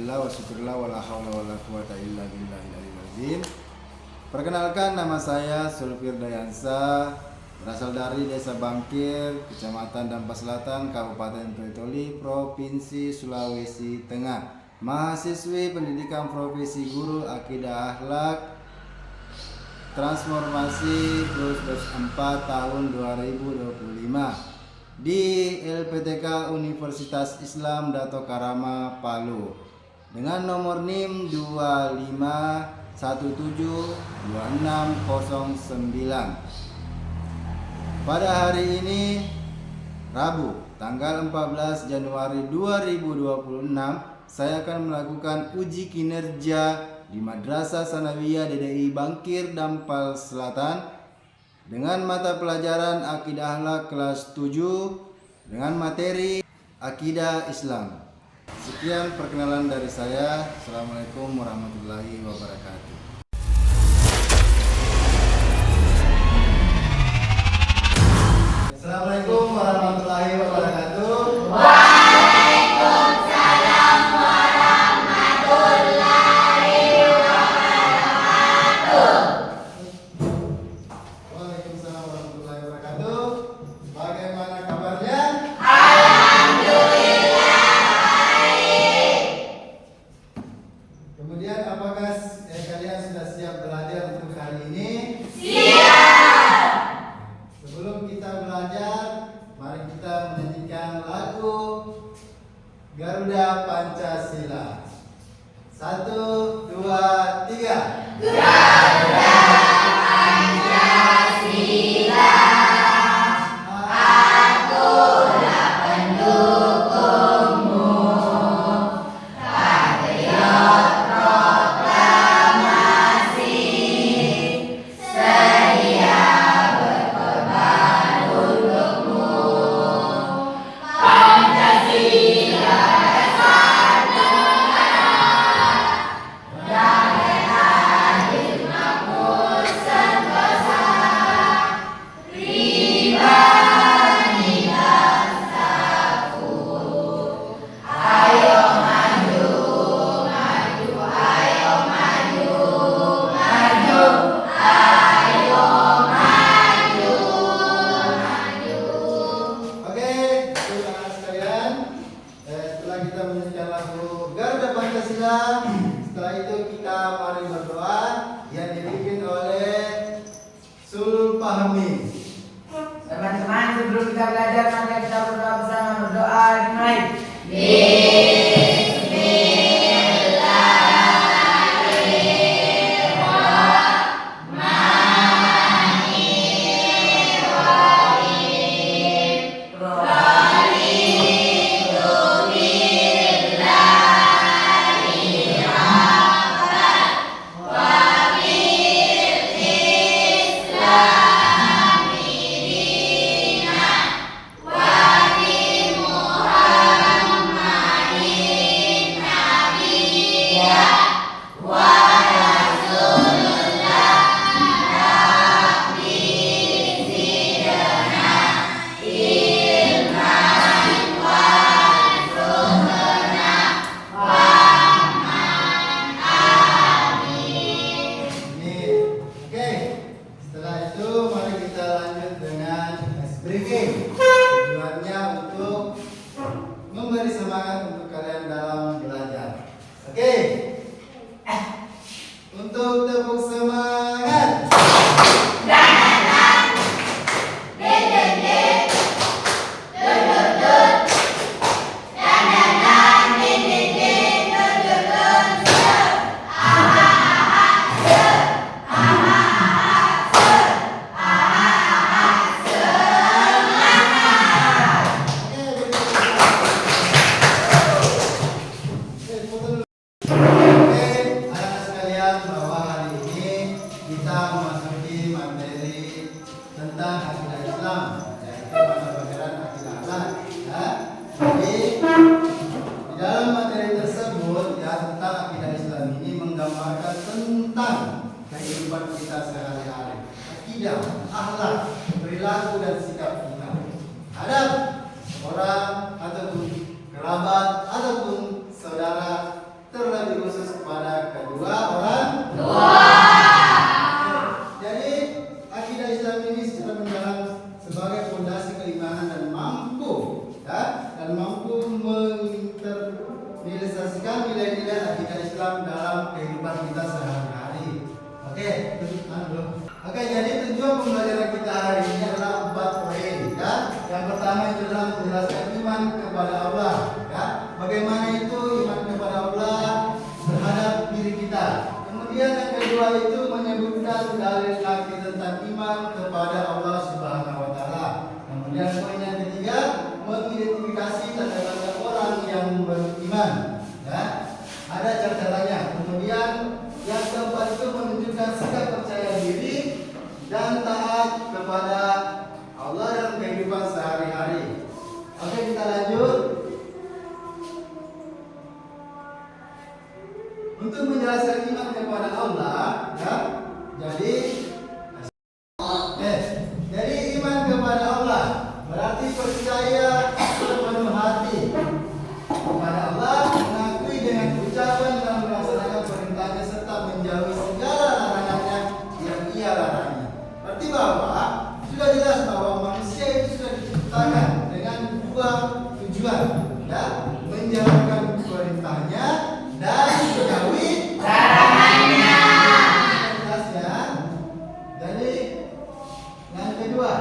Alhamdulillah wa syukurillah wa la hawla wa la quwata illa billahil aliyyil azim. Perkenalkan, nama saya Sulfir Dayansa, berasal dari Desa Bangkir, Kecamatan Dampas Selatan, Kabupaten Toli-Toli, Provinsi Sulawesi Tengah. Mahasiswi Pendidikan Profesi Guru Akidah Akhlak Transformasi Plus 4 tahun 2025 di LPTK Universitas Islam Dato Karama Palu dengan nomor NIM 25172609. Pada hari ini Rabu tanggal 14 Januari 2026 saya akan melakukan uji kinerja di Madrasah Sanawiyah DDI Bangkir Dampal Selatan dengan mata pelajaran Akidah Akhlak kelas 7 dengan materi Akidah Islam. Sekian perkenalan dari saya. Assalamualaikum warahmatullahi wabarakatuh. Assalamualaikum warahmatullahi wabarakatuh. Waalaikumsalam warahmatullahi wabarakatuh. Waalaikumsalam warahmatullahi wabarakatuh. Bagaimana kabarnya? Alhamdulillah baik. Kemudian apakah kalian sudah siap belajar untuk hari ini? Siap. Sebelum kita belajar, mari kita menyanyikan lagu Garuda Pancasila. 1, 2, 3. Garuda Pancasila, akulah pendukungmu. Patriot proklamasi, sedia berkorban untukmu. Pancasila dasar negara, damai adil makmur sentosa, pribadi bangsaku. Ayo maju, maju, ayo maju, maju, ayo maju, maju. Oke, teman-teman sekalian, setelah kita menyanyikan lagu Garuda Pancasila, setelah itu kita mari berdoa yang dipimpin oleh Sulpahmi. Teman-teman, sebelum kita belajar, mari kita berdoa bersama. Berdoa dimulai. Oke, setelah itu mari kita lanjut dengan briefing. Tujuannya untuk memberi semangat untuk kalian dalam belajar. Oke, untuk tepuk semangat. Oke, anak sekalian, bahwa hari ini kita memasuki materi tentang akidah Islam, yaitu mata pelajaran akidah akhlak. Ya. Jadi di dalam materi tersebut ya tentang akidah Islam ini menggambarkan tentang kehidupan kita sehari-hari, akidah, akhlak, perilaku dan sikap kita terhadap orang ataupun kerabat ataupun saudara nilai-nilai akidah Islam dalam kehidupan kita sehari-hari. Oke, Oke, jadi tujuan pembelajaran kita hari ini adalah 4 poin, ya. Yang pertama itu adalah menjelaskan iman kepada Allah, ya. Bagaimana itu iman kepada Allah terhadap diri kita. Kemudian yang kedua itu menyebutkan dalil nakli tentang iman kepada Allah Subhanahu wa taala. Kemudian poin yang ketiga mengidentifikasi tanda-tanda orang yang beriman, ya. Ada cara-caranya. Kemudian yang keempat itu menunjukkan sikap percaya diri dan taat kepada Allah dalam kehidupan sehari-hari. Oke, kita lanjut. Untuk menjelaskan iman kepada Allah, ya. Jadi iman kepada Allah berarti percaya sepenuh hati kepada Allah, mengakui dengan ucapan dan melaksanakan perintahnya serta menjauhi segala larangannya yang Ia larangnya. Berarti bahwa sudah jelas bahwa manusia itu sudah diciptakan dengan dua tujuan, ya, menjalankan perintahnya dan menjauhi larangannya. Jelasnya. Jadi yang kedua,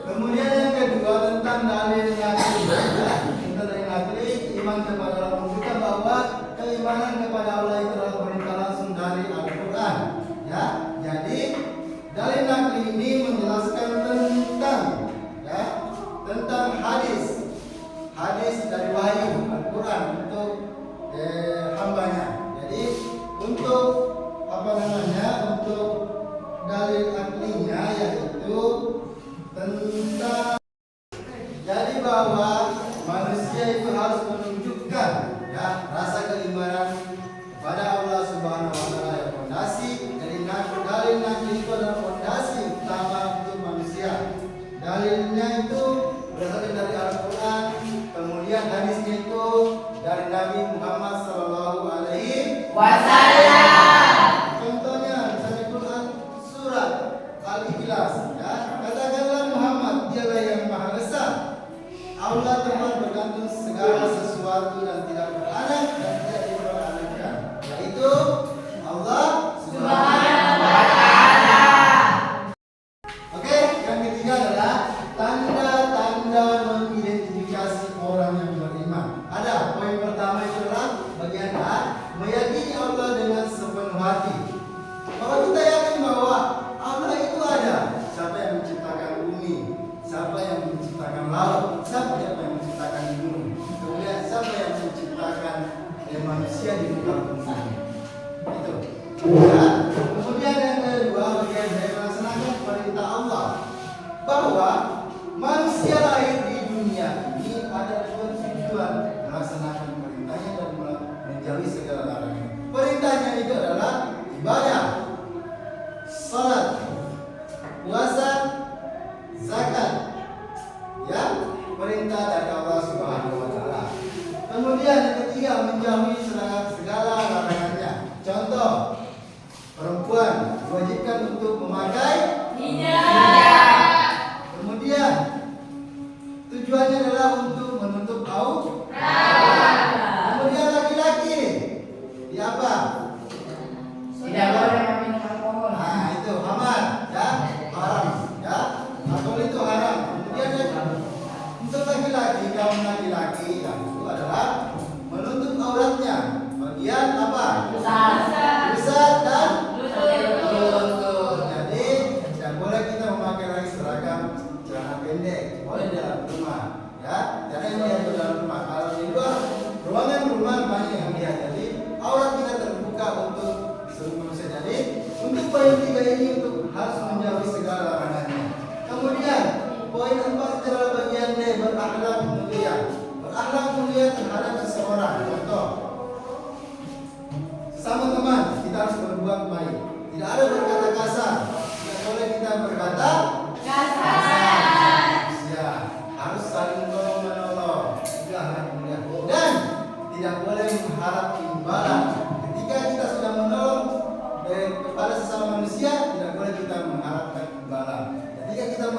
kemudian yang kedua tentang dalil nakli. Tentang dalil nakli, iman kepada Allah menunjukkan bahwa keimanan kepada Allah itu adalah perintah langsung dari Al-Quran. Ya, jadi dalil nakli ini menjelaskan tentang hadis dari wahyu Al-Quran untuk hambanya. Jadi untuk untuk dalil naklinya yaitu tentang jadi bahwa manusia itu harus menunjukkan, ya, rasa keimanan kepada Allah Subhanahu wa taala yang fondasi. Jadi dalil nakli itu adalah fondasi utama untuk manusia. Dalilnya itu berasal dari Al-Quran, kemudian hadisnya itu dari Nabi Muhammad sallallahu alaihi wasallam. Contohnya misalnya Quran surat Al-Ikhlas, ya. Katakanlah Muhammad dialah yang Maha Esa. Allah telah bergantung segala sesuatu dan tidak beranak dan tidak diperanakkan, yaitu Allah Subhanahu wa taala. Oke, yang ketiga adalah tanda-tanda mengidentifikasi orang yang beriman. Ada poin pertama itu adalah bagian A, meyakini Allah dengan sepenuh hati. Bahwa kita yakin bahwa Allah itu ada. Siapa yang menciptakan bumi? Siapa yang menciptakan laut? Siapa yang menciptakan gunung? Kemudian siapa yang menciptakan manusia di muka bumi? Itu. Ya. Kemudian yang kedua, bagian B, melaksanakan perintah Allah. Bahwa manusia lahir di dunia ini ada dua tujuan, melaksanakan perintahnya dan menjauhi segala larangan. Perintahnya itu adalah ibadah, salat, puasa, zakat, ya, perintah dari Allah Subhanahu wa taala. Kemudian yang ketiga, menjauhi segala larangannya. Contoh, perempuan diwajibkan untuk memakai hijab. Kemudian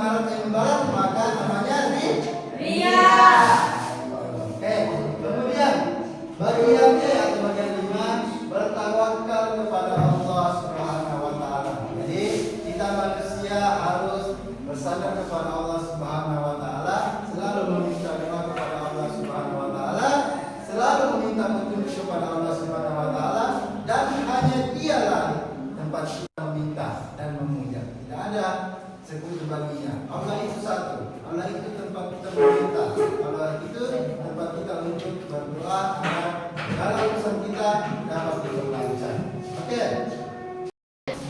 mengharapkan imbalan maka namanya Ria. Oke, kemudian bagian D atau bagian 5 bertawakal kepada Allah Subhanahu wa taala. Jadi kita manusia harus bersandar kepada Allah Subhanahu wa taala, selalu meminta doa kepada Allah Subhanahu wa taala, selalu meminta petunjuk kepada Allah Subhanahu wa taala, dan hanya Dialah tempat kita meminta dan memuja. Tidak ada sekutu baginya. Allah itu satu. Allah itu tempat kita meminta. Allah itu tempat kita untuk berdoa agar segala urusan kita dapat berlancar. Oke.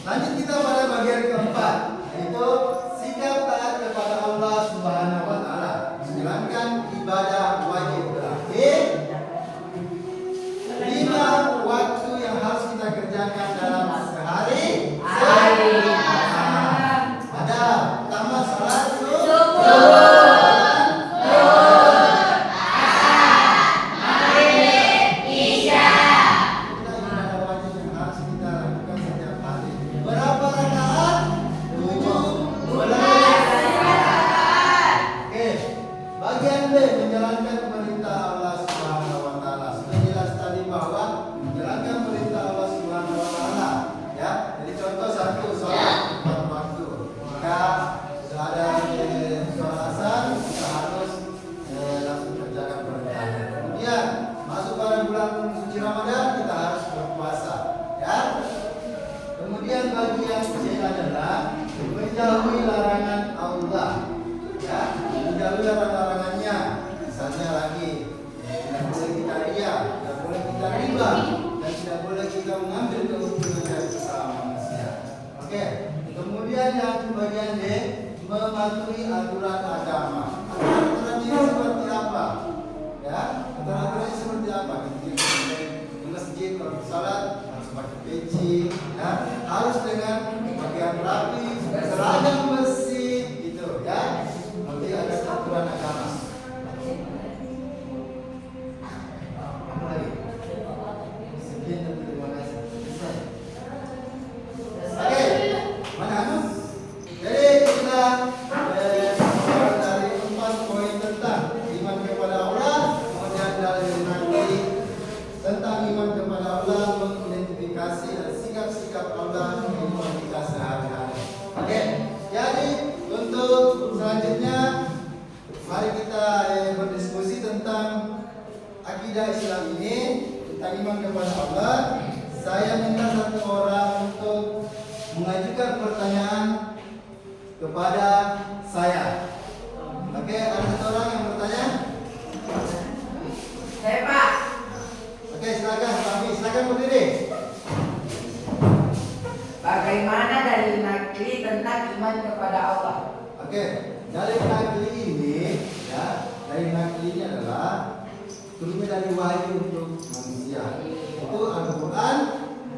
Lanjut kita pada bagian keempat, yaitu sikap taat kepada Allah Subhanahu wa taala. Menjalankan ibadah wajib terakhir. 5 waktu yang harus kita kerjakan dalam sehari. Ada pertama salat menjauhi larangan Allah, ya, menjauhi larangannya. Misalnya lagi, tidak boleh kita ria, tidak boleh kita riba, dan tidak boleh kita mengambil keuntungan dari sesama manusia. Oke. Kemudian yang bagian D, mematuhi aturan agama. Aturan ini seperti apa? Ya, aturan-aturannya seperti apa? Ketika di masjid kalau salat harus pakai peci, ya, harus dengan pakaian rapi, seragam bersih, gitu, ya. Nanti ada aturan agama. Apa lagi? Sekian dan terima kasih. Selesai. Oke, mana anu? Jadi kita dari 4 poin tentang iman kepada Allah, kemudian dari nanti tentang iman kepada Allah, mengidentifikasi dan sikap-sikap Allah di kehidupan kita sehari-hari. Oke, jadi untuk selanjutnya mari kita berdiskusi tentang akidah Islam ini, tentang iman kepada Allah. Saya minta satu orang untuk mengajukan pertanyaan kepada saya. Oke, ada satu orang yang bertanya? Saya Pak. Oke, silakan Pak Ami, silakan berdiri. Bagaimana dalil nakli tentang iman kepada Allah? Oke, dalil nakli ini, ya, dalil nakli ini adalah turunnya dari wahyu untuk manusia. Itu Al-Quran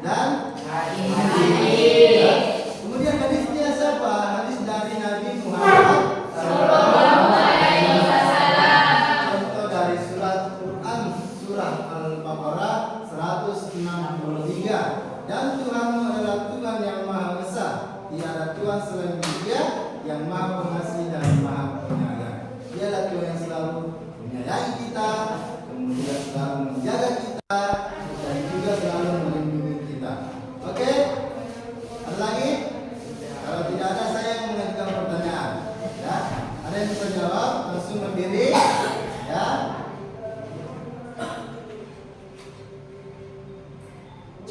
dan hadis. Ya. Kemudian hadisnya siapa? Hadis dari Nabi Muhammad contoh dari surat Quran, surah Al-Baqarah 163. Dan Tuhanmu adalah Tuhan yang maha besar. Tiada Tuhan selain Dia, yang maha pengasih dan maha penyayang. Dialah Tuhan yang selalu menyayangi kita, kemudian selalu menjaga kita, dan juga selalu melindungi kita. Oke? Ada lagi? Kalau tidak ada, saya mengajukan pertanyaan. Ya, ada yang bisa jawab? Langsung berdiri. Ya.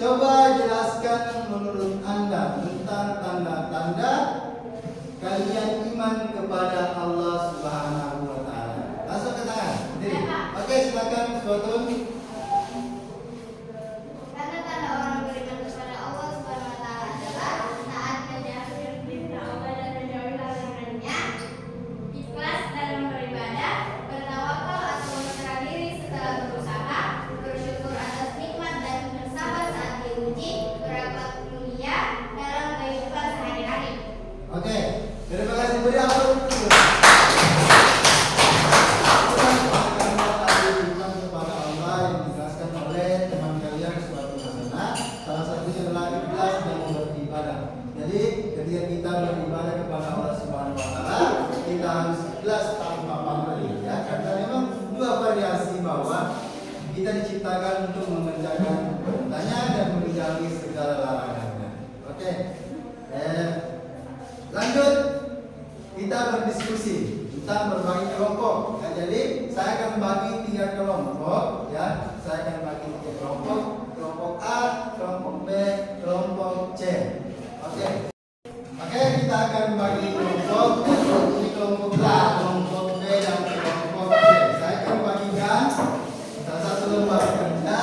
Coba jelaskan menurut Anda tentang tanda-tanda kalian iman kepada Allah Subhanahu wa taala. Langsung ke tangan. Berdiri. Oke, silakan suatu. Tanda-tanda orang beriman kepada Allah Subhanahu wa taala adalah taat menjalankan perintah Allah dan menjauhi larangannya, ikhlas dalam beribadah, bertawakal atau berserah diri setelah berusaha, bersyukur atas nikmat dan bersabar saat diuji, berakhlak mulia dalam kehidupan sehari-hari. Oke, terima kasih. Beri aplaus dulu. Iman kepada Allah yang dijelaskan oleh teman kalian suatu masalah. Salah satunya adalah ikhlas dalam beribadah. Jadi ketika kita beribadah kepada Allah Subhanahu Subhanahu wa taala, kita harus ikhlas tanpa pamrih ya, karena memang dua variasi bahwa kita diciptakan untuk mengerjakan perintahnya dan menjauhi segala larangannya. Oke. Lanjut, kita berdiskusi tentang berbagi kelompok. Ya, jadi saya akan bagi 3 kelompok ya. Saya akan bagi 3 kelompok. Kelompok A, kelompok B, kelompok C. Oke. Oke, kita akan bagi kelompok. Ini kelompok A, kelompok B, dan kelompok C. Saya akan bagikan salah satu lembar kerja.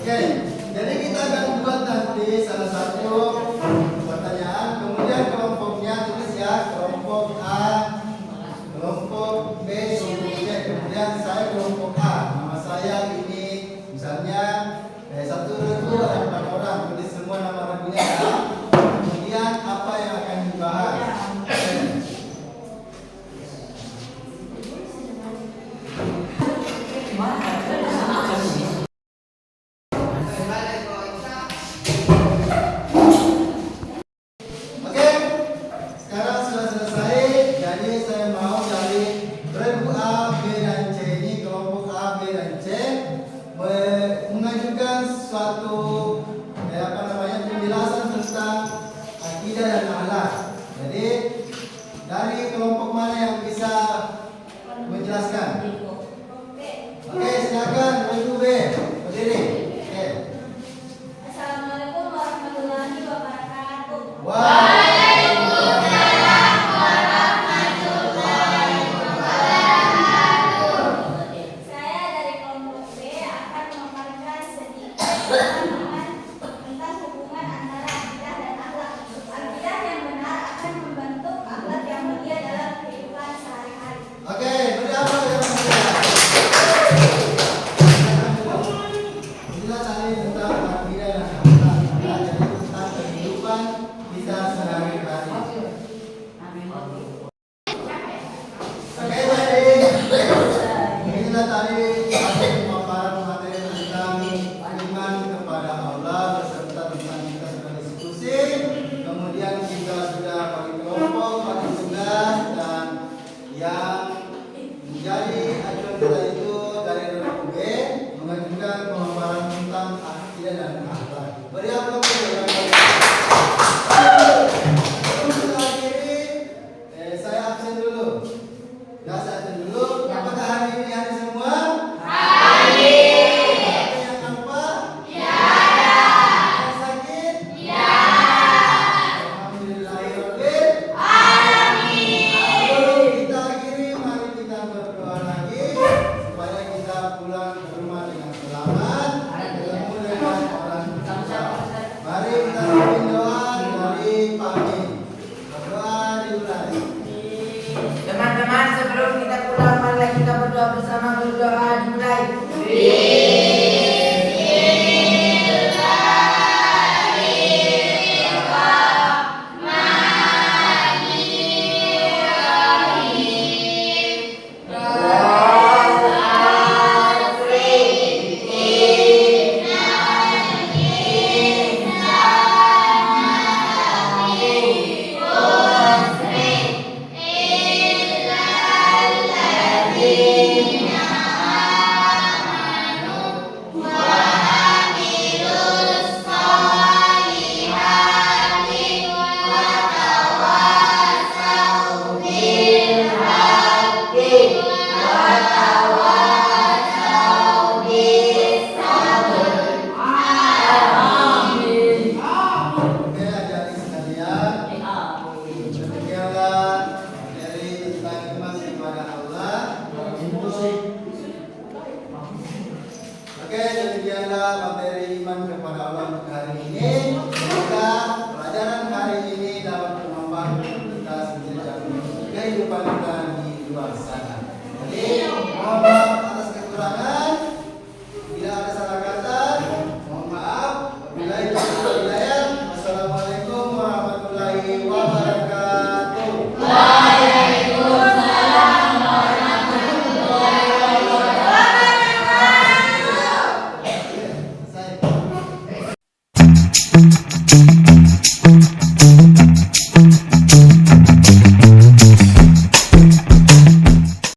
Oke, jadi kita akan buat nanti salah satu pertanyaan, kemudian kelompoknya tulis ya, kelompok A, kelompok B, kelompok C, kemudian saya kelompok A, nama saya ini, misalnya 1 regu ada 4 orang, tulis semua nama regunya ya. Kemudian apa yang akan dibahas? Oke, sekarang sudah selesai. Jadi saya mau dari regu A, B, dan C ini, kelompok A, B, dan C mengajukan suatu